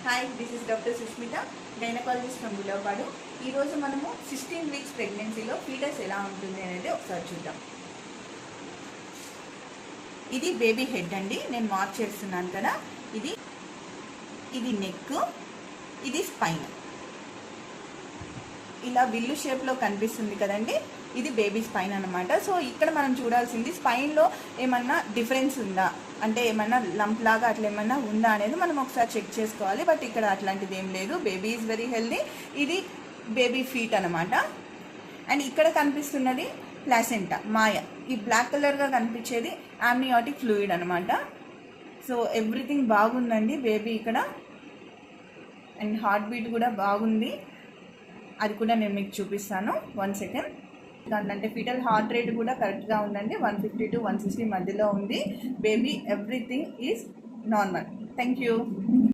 Hi, this is doctor Sushmita, gynaecologist from Gulavapadu. ఈరోజు మనము 16 weeks ప్రెగ్నెన్సీలో ఫీటస్ ఎలా ఉంటుంది అనేది ఒకసారి చూద్దాం. ఇది బేబీ హెడ్ అండి, నేను మార్క్ చేస్తున్నాను కదా. ఇది నెక్, ఇది స్పైన్. ఇలా విల్లు షేప్లో కనిపిస్తుంది కదండి, ఇది బేబీ స్పైన్ అనమాట. సో ఇక్కడ మనం చూడాల్సింది స్పైన్లో ఏమన్నా డిఫరెన్స్ ఉందా, అంటే ఏమన్నా లంప్ లాగా అట్లా ఏమన్నా ఉందా అనేది మనం ఒకసారి చెక్ చేసుకోవాలి. బట్ ఇక్కడ అట్లాంటిది ఏం లేదు. Baby is very healthy. ఇది బేబీ ఫీట్ అనమాట. అండ్ ఇక్కడ కనిపిస్తున్నది ప్లాసెంటా, మాయ. ఈ బ్లాక్ కలర్గా కనిపించేది ఆమ్నియాటిక్ ఫ్లూయిడ్ అనమాట. సో ఎవ్రీథింగ్ బాగుందండి బేబీ ఇక్కడ. అండ్ హార్ట్ బీట్ కూడా బాగుంది, అది కూడా నేను మీకు చూపిస్తాను. 1 సెకండ్. అంటే ఫీటల్ హార్ట్ రేట్ కూడా కరెక్ట్గా ఉందండి, 150 to 160 మధ్యలో ఉంది. Baby everything is normal. Thank you.